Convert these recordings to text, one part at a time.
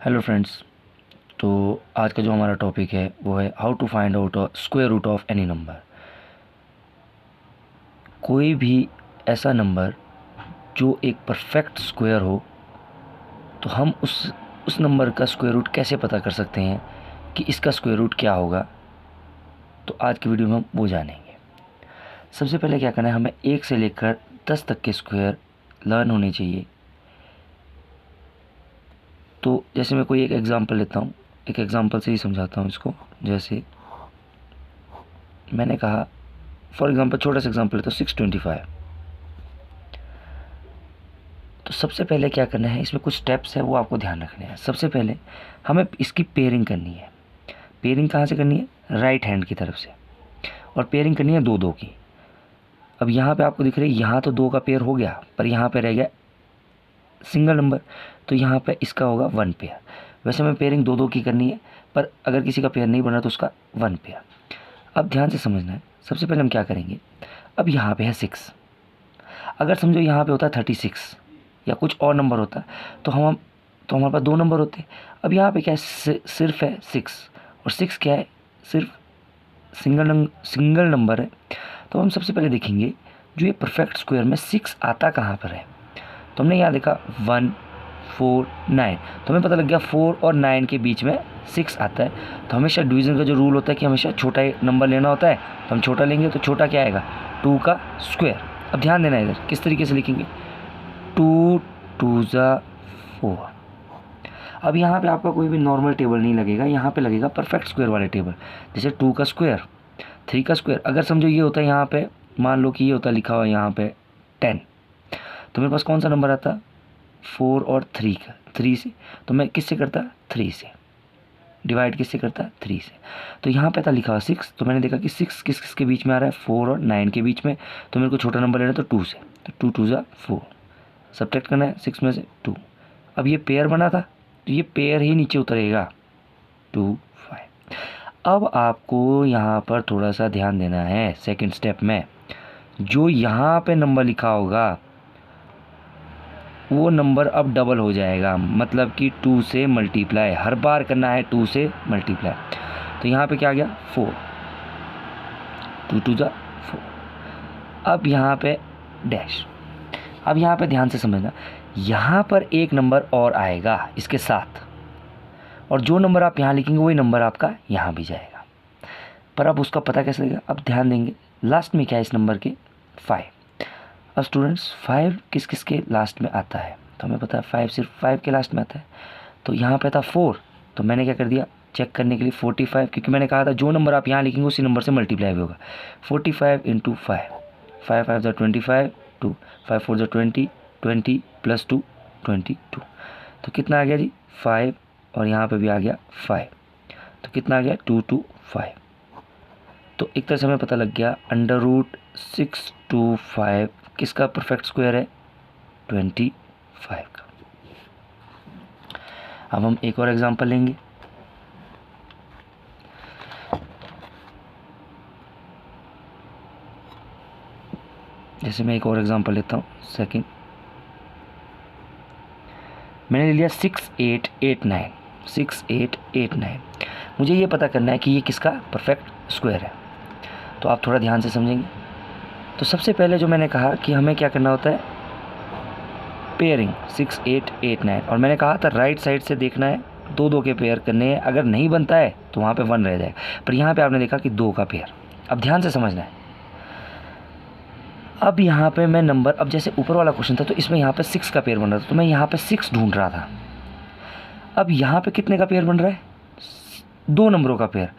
Hello friends. तो आज का जो हमारा टॉपिक है वो है how to find out square root of any number. कोई भी ऐसा नंबर जो एक परफेक्ट स्क्वायर हो, तो हम उस नंबर का स्क्वायर रूट कैसे पता कर सकते हैं कि इसका स्क्वायर रूट क्या होगा। तो आज की वीडियो में हम वो जानेंगे। सबसे पहले क्या करना है, हमें 1 से लेकर 10 तक के स्क्वायर लर्न होने चाहिए। तो जैसे मैं कोई एक एग्जांपल लेता हूँ, एक एग्जांपल से ही समझाता हूँ इसको। जैसे मैंने कहा, फॉर एग्जांपल छोटा सा एग्जांपल लेता हूँ 625। तो सबसे पहले क्या करना है, इसमें कुछ स्टेप्स है वो आपको ध्यान रखने हैं। सबसे पहले हमें इसकी पेयरिंग करनी है। पेयरिंग कहाँ से करनी है? राइट हैंड की तरफ से। और पेयरिंग करनी है 2-2 की। अब यहाँ पे आपको दिख रही है, यहाँ तो 2 का पेयर हो गया, पर यहाँ पे रह गया सिंगल नंबर, तो यहाँ पे इसका होगा 1 पेयर। वैसे हमें पेयरिंग 2-2 की करनी है, पर अगर किसी का पेयर नहीं बना तो उसका 1 पेयर। अब ध्यान से समझना है, सबसे पहले हम क्या करेंगे। अब यहाँ पे है 6। अगर समझो यहाँ पे होता है 36 या कुछ और नंबर होता तो हमारे पास 2 नंबर होते। अब यहाँ पे क्या है, सिर्फ है 6, और 6 क्या है, सिर्फ सिंगल नंबर है। तो हम सबसे पहले देखेंगे जो ये परफेक्ट स्क्वायर में 6 आता कहाँ पर है। तो हमने यहाँ देखा 1 4 9, तो हमें पता लग गया 4 और 9 के बीच में 6 आता है। तो हमेशा डिवीज़न का जो रूल होता है कि हमेशा छोटा ही नंबर लेना होता है, तो हम छोटा लेंगे। तो छोटा क्या आएगा, 2 का स्क्वायर। अब ध्यान देना इधर किस तरीके से लिखेंगे, 2 2 4। अब यहाँ पे आपका कोई भी नॉर्मल टेबल नहीं लगेगा, यहाँ पे लगेगा परफेक्ट स्क्वायर वाले टेबल। जैसे 2 का स्क्वायर, 3 का स्क्वायर। अगर समझो ये होता है यहाँ पे, मान लो कि ये होता लिखा हुआ है यहाँ पे 10, तो मेरे पास कौन सा नंबर आता, 4 और 3 का, 3 से। तो मैं किससे करता, 3 से डिवाइड, किससे करता, 3 से। तो यहाँ पे था लिखा हुआ 6, तो मैंने देखा कि 6 किस किस के बीच में आ रहा है, 4 और 9 के बीच में। तो मेरे को छोटा नंबर लेना है, तो 2 से। तो 2 2 4, सब्ट्रैक्ट करना है 6 में से 2। अब ये पेयर बना था, तो ये पेयर ही नीचे उतरेगा 2 5। अब आपको यहाँ पर थोड़ा सा ध्यान देना है। सेकंड स्टेप में जो यहाँ पे नंबर लिखा होगा वो नंबर अब डबल हो जाएगा, मतलब कि 2 से मल्टीप्लाई हर बार करना है, 2 से मल्टीप्लाई। तो यहाँ पे क्या आ गया, 4, 2 2 4। अब यहाँ पे डैश। अब यहाँ पे ध्यान से समझना, यहाँ पर एक नंबर और आएगा इसके साथ, और जो नंबर आप यहाँ लिखेंगे वही नंबर आपका यहाँ भी जाएगा। पर अब उसका पता कैसे लगेगा, अब ध्यान देंगे लास्ट में क्या है इस नंबर के, 5। अब स्टूडेंट्स 5 किस किस के लास्ट में आता है, तो हमें पता है 5 सिर्फ 5 के लास्ट में आता है। तो यहाँ पे था 4, तो मैंने क्या कर दिया, चेक करने के लिए 45, क्योंकि मैंने कहा था जो नंबर आप यहाँ लिखेंगे उसी नंबर से मल्टीप्लाई भी होगा। 45 इंटू 5, 5 5 ज़ा 25, 2 5 4 ज़ा 20, 20 प्लस 2 22। तो कितना आ गया जी, 5, और यहाँ पे भी आ गया 5, तो कितना आ गया 2 2 5। तो एक तरह से हमें पता लग गया √625 किसका परफेक्ट स्क्वायर है, 25 का। अब हम एक और एग्जांपल लेंगे। जैसे मैं एक और एग्जांपल लेता हूँ सेकंड। मैंने ले लिया 6889, 6889। मुझे ये पता करना है कि ये किसका परफेक्ट स्क्वायर है। तो आप थोड़ा ध्यान से समझेंगे। तो सबसे पहले जो मैंने कहा कि हमें क्या करना होता है, पेयरिंग 6889, और मैंने कहा था राइट साइड से देखना है, 2-2 के पेयर करने हैं। अगर नहीं बनता है तो वहाँ पे 1 रह जाएगा, पर यहाँ पे आपने देखा कि 2 का पेयर। अब ध्यान से समझना है। अब यहाँ पे मैं नंबर, अब जैसे ऊपर वाला क्वेश्चन था तो इसमें यहाँ पे 6 का पेयर बन रहा था, तो मैं यहाँ पे 6 ढूंढ रहा था। अब यहाँ पे कितने का पेयर बन रहा है, 2 नंबरों का पेयर।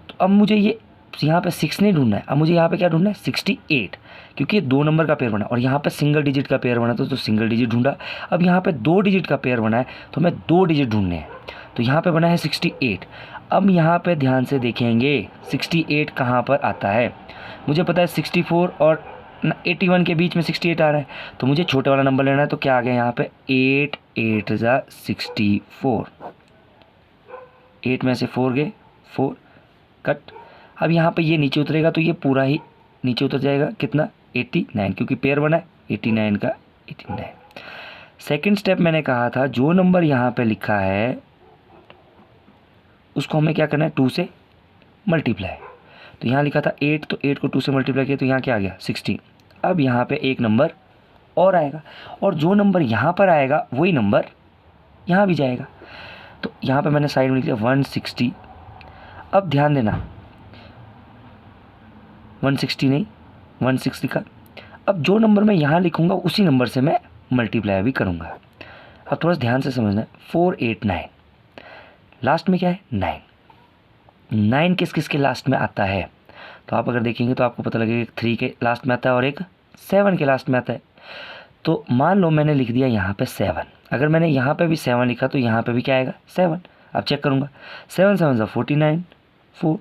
तो अब मुझे ये यहाँ पे 6 नहीं ढूंढना है, अब मुझे यहाँ पे क्या ढूंढना है, 68, क्योंकि ये 2 नंबर का पेयर बना, और यहाँ पे सिंगल डिजिट का पेयर बना तो सिंगल डिजिट ढूंढा। अब यहाँ पे 2 डिजिट का पेयर बना है, तो हमें 2 डिजिट ढूंढने हैं। तो यहाँ पे बना है 68। अब यहाँ पे ध्यान से देखेंगे 68 कहाँ पर आता है। मुझे पता है 64 और 81 के बीच में 68 आ रहा है, तो मुझे छोटे वाला नंबर लेना है। तो क्या आ गया यहाँ पे, 8 8 ज़ा 64, 8 में से 4 गए, 4 कट। अब यहाँ पे ये नीचे उतरेगा तो ये पूरा ही नीचे उतर जाएगा, कितना, 89, क्योंकि पेयर बना है 89 का 89। सेकंड स्टेप मैंने कहा था जो नंबर यहाँ पे लिखा है उसको हमें क्या करना है, 2 से मल्टीप्लाई। तो यहाँ लिखा था 8, तो 8 को 2 से मल्टीप्लाई किया तो यहाँ क्या आ गया 16। अब यहाँ पे एक नंबर और आएगा, और जो नंबर यहाँ पर आएगा वही नंबर यहाँ भी जाएगा। तो यहाँ पे मैंने साइड में लिख लिया 160। अब ध्यान देना 160 नहीं 160 का, अब जो नंबर मैं यहाँ लिखूँगा उसी नंबर से मैं मल्टीप्लाई भी करूँगा। अब थोड़ा सा ध्यान से समझना है, 489 लास्ट में क्या है 9। 9 किस किस के लास्ट में आता है, तो आप अगर देखेंगे तो आपको पता लगेगा 3 के लास्ट में आता है और एक 7 के लास्ट में आता है। तो मान लो मैंने लिख दिया यहाँ पे 7, अगर मैंने यहाँ पे भी 7 लिखा तो यहाँ पे भी क्या आएगा 7। अब चेक करूँगा 7 7 ज़ा 49 4,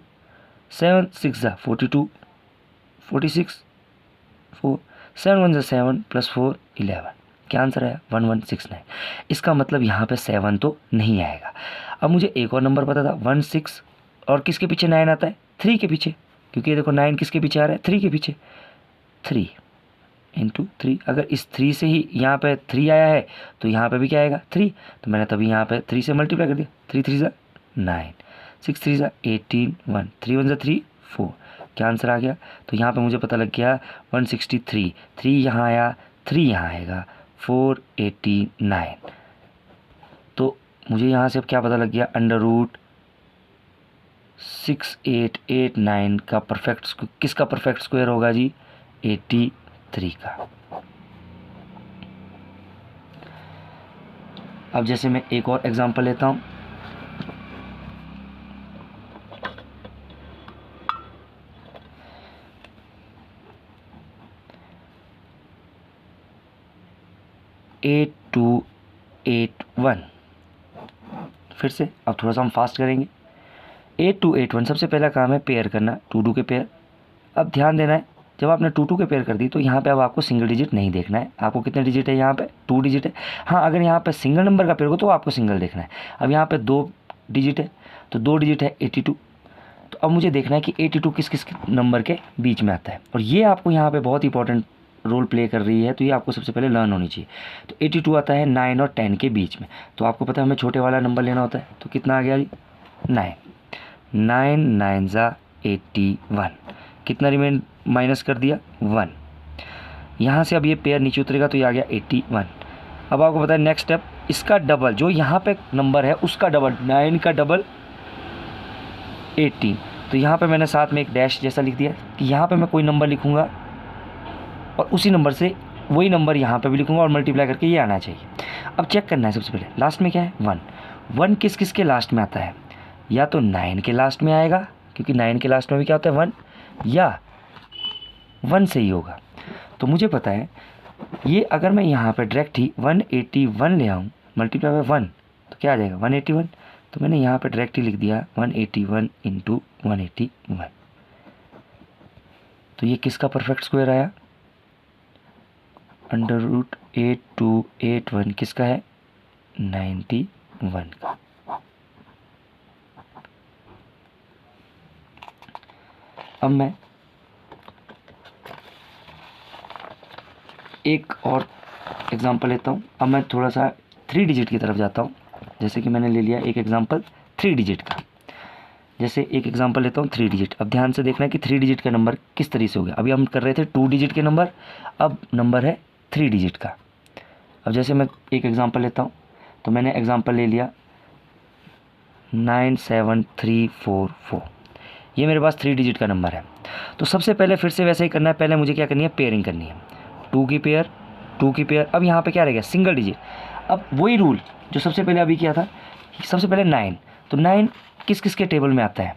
7 6 ज़ा 42 46 4, 7 1 ज़ा 7 प्लस 4 11। क्या आंसर आया 1169। इसका मतलब यहाँ पे 7 तो नहीं आएगा। अब मुझे एक और नंबर पता था 16, और किसके पीछे 9 आता है 3 के पीछे, क्योंकि ये देखो 9 किसके पीछे आ रहा है 3 के पीछे। 3 इंटू 3, अगर इस 3 से ही यहाँ पे 3 आया है तो यहाँ पे भी क्या आएगा 3, तो मैंने तभी यहाँ पे 3 से मल्टीप्लाई कर दिया। 3 3 ज़ा 9, 6 3 ज़ा 18 1, 3 1 ज़ा 3 4। क्या आंसर आ गया, तो यहाँ पे मुझे पता लग गया 163। 3 यहाँ आया 3 यहाँ आएगा 489। तो मुझे यहाँ से अब क्या पता लग गया, √6889 का परफेक्ट किसका परफेक्ट स्क्वायर होगा जी 83 का। अब जैसे मैं एक और एग्जांपल लेता हूँ, एट 2 8 1। फिर से अब थोड़ा सा हम फास्ट करेंगे। 8 2 8 1, सबसे पहला काम है पेयर करना, 2 2 के पेयर। अब ध्यान देना है, जब आपने 2 2 के पेयर कर दी तो यहाँ पे अब आपको सिंगल डिजिट नहीं देखना है। आपको कितने डिजिट है यहाँ पे 2 डिजिट है। हाँ, अगर यहाँ पे सिंगल नंबर का पेयर हो तो आपको सिंगल देखना है। अब यहाँ पे 2 डिजिट है, तो 2 डिजिट है 82। तो अब मुझे देखना है कि 82 किस किस नंबर के बीच में आता है, और ये आपको यहाँ पे बहुत इंपॉर्टेंट रोल प्ले कर रही है, तो ये आपको सबसे पहले लर्न होनी चाहिए। तो 82 आता है 9 और 10 के बीच में, तो आपको पता है हमें छोटे वाला नंबर लेना होता है। तो कितना आ गया जी 9, 9 9 ज़ा 81। कितना रिमेन माइनस कर दिया 1। यहाँ से अब ये पेयर नीचे उतरेगा तो ये आ गया 81। अब आपको पता है नेक्स्ट स्टेप, इसका डबल जो यहाँ पे नंबर है उसका डबल, 9 का डबल 18। तो यहाँ पे मैंने साथ में एक डैश जैसा लिख दिया कि यहाँ पे मैं कोई नंबर लिखूँगा और उसी नंबर से वही नंबर यहाँ पे भी लिखूँगा और मल्टीप्लाई करके ये आना चाहिए। अब चेक करना है सबसे पहले लास्ट में क्या है 1। 1 किस किस के लास्ट में आता है, या तो 9 के लास्ट में आएगा, क्योंकि 9 के लास्ट में भी क्या होता है 1, या 1 से ही होगा। तो मुझे पता है ये अगर मैं यहाँ पे डायरेक्ट ही 181 ले आऊँ मल्टीप्लाई बाय 1 तो क्या आ जाएगा 181। तो मैंने यहाँ पे डायरेक्ट ही लिख दिया 181 इंटू 181। तो ये किसका परफेक्ट स्क्वायर आया, √8281 किसका है 91 का। अब मैं एक और एग्जांपल लेता हूँ। अब मैं थोड़ा सा 3 डिजिट की तरफ जाता हूँ। जैसे कि मैंने ले लिया एक एग्जांपल 3 डिजिट का। जैसे एक एग्जांपल लेता हूँ 3 डिजिट। अब ध्यान से देखना है कि 3 डिजिट का नंबर किस तरीके से हो गया। अभी हम कर रहे थे 2 डिजिट के नंबर, अब नंबर है 3 डिजिट का। अब जैसे मैं एक एग्जांपल लेता हूँ, तो मैंने एग्जांपल ले लिया 97344। ये मेरे पास 3 डिजिट का नंबर है। तो सबसे पहले फिर से वैसे ही करना है, पहले मुझे क्या करनी है पेयरिंग करनी है, 2 की पेयर 2 की पेयर। अब यहाँ पे क्या रहेगा सिंगल डिजिट। अब वही रूल जो सबसे पहले अभी किया था, सबसे पहले 9, तो 9 किस किस के टेबल में आता है,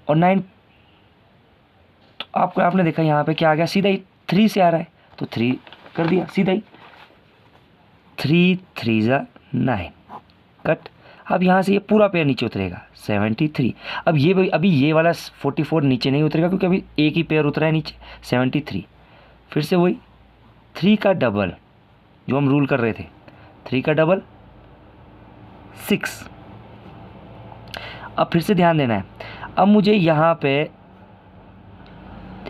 और 9 तो आपने देखा यहाँ पे क्या आ गया सीधा ही 3 से आ रहा है, तो 3 कर दिया सीधा ही, 3 3 ज़ा 9 कट। अब यहाँ से ये पूरा पेयर नीचे उतरेगा 73। अब ये अभी ये वाला 44 नीचे नहीं उतरेगा क्योंकि अभी एक ही पेयर उतरा है नीचे 73। फिर से वही 3 का डबल जो हम रूल कर रहे थे, 3 का डबल 6। अब फिर से ध्यान देना है, अब मुझे यहाँ पे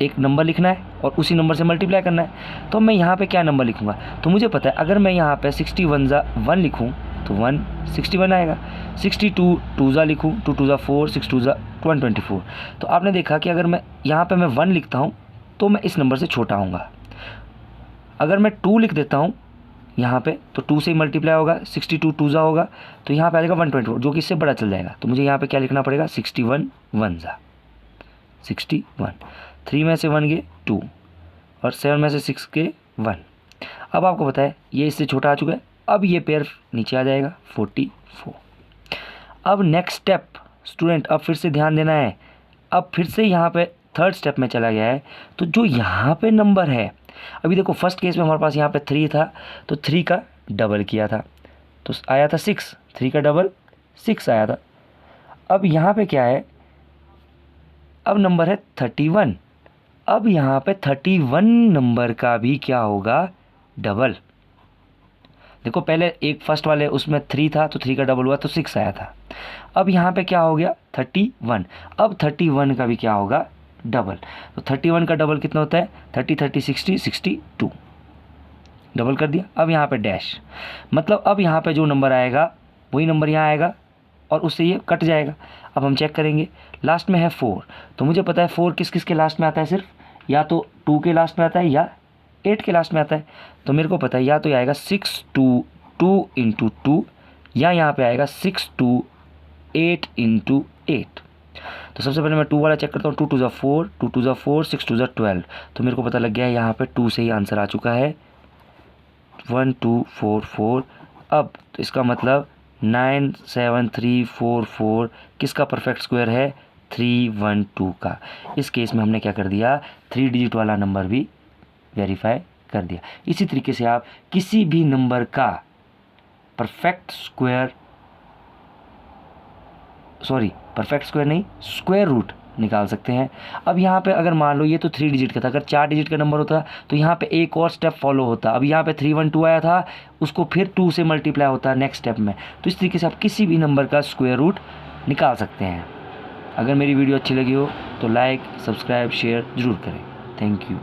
एक नंबर लिखना है और उसी नंबर से मल्टीप्लाई करना है। तो मैं यहाँ पे क्या नंबर लिखूँगा, तो मुझे पता है अगर मैं यहाँ पे 61 ज़ा 1 लिखूँ तो 161 आएगा। 62 2 लिखूँ, 2 2 4, 6 2 124। तो आपने देखा कि अगर मैं यहाँ पे मैं 1 लिखता हूँ तो मैं इस नंबर से छोटा आऊँगा। अगर मैं 2 लिख देता हूँ यहाँ पे तो 2 से ही मल्टीप्लाई होगा, 62 2 होगा, तो यहाँ पे आ जाएगा 124, जो कि इससे बड़ा चल जाएगा। तो मुझे यहाँ पे क्या लिखना पड़ेगा, 61 1 61। 3 में से 1 गए 2 और 7 में से 6 के 1। अब आपको पता है ये इससे छोटा आ चुका है, अब ये पेयर नीचे आ जाएगा 44। अब नेक्स्ट स्टेप स्टूडेंट, अब फिर से ध्यान देना है, अब फिर से यहाँ पे थर्ड स्टेप में चला गया है। तो जो यहाँ पे नंबर है, अभी देखो फर्स्ट केस में हमारे पास यहाँ पे 3 था, तो 3 का डबल किया था तो आया था 6, 3 का डबल 6 आया था। अब यहाँ पे क्या है, अब नंबर है 31। अब यहाँ पे 31 नंबर का भी क्या होगा, डबल। देखो पहले एक फर्स्ट वाले उसमें 3 था तो 3 का डबल हुआ तो 6 आया था। अब यहाँ पे क्या हो गया 31, अब 31 का भी क्या होगा, डबल। तो 31 का डबल कितना होता है, 30 30 60 62, डबल कर दिया। अब यहाँ पे डैश, मतलब अब यहाँ पे जो नंबर आएगा वही नंबर यहाँ आएगा और उससे ये कट जाएगा। अब हम चेक करेंगे, लास्ट में है 4, तो मुझे पता है 4 किस किस के लास्ट में आता है, सिर्फ या तो 2 के लास्ट में आता है या 8 के लास्ट में आता है। तो मेरे को पता है या तो ये आएगा 6 2 2 इंटू 2 या यहाँ पे आएगा 6 2 8 इंटू 8। तो सबसे पहले मैं 2 वाला चेक करता हूँ, 2 2 4, 2 2 4, 6 2 12। तो मेरे को पता लग गया है यहाँ पे 2 से ही आंसर आ चुका है 1 2 4 4। अब तो इसका मतलब 9 7 3 4 4 किसका परफेक्ट स्क्वायर है, 312 का। इस केस में हमने क्या कर दिया, 3 डिजिट वाला नंबर भी वेरीफाई कर दिया। इसी तरीके से आप किसी भी नंबर का परफेक्ट स्क्वायर नहीं, स्क्वायर रूट निकाल सकते हैं। अब यहाँ पे अगर मान लो ये तो 3 डिजिट का था, अगर 4 डिजिट का नंबर होता तो यहाँ पे एक और स्टेप फॉलो होता। अब यहाँ पे 312 आया था, उसको फिर 2 से मल्टीप्लाई होता नेक्स्ट स्टेप में। तो इस तरीके से आप किसी भी नंबर का स्क्वायर रूट निकाल सकते हैं। अगर मेरी वीडियो अच्छी लगी हो तो लाइक सब्सक्राइब शेयर ज़रूर करें। Thank you.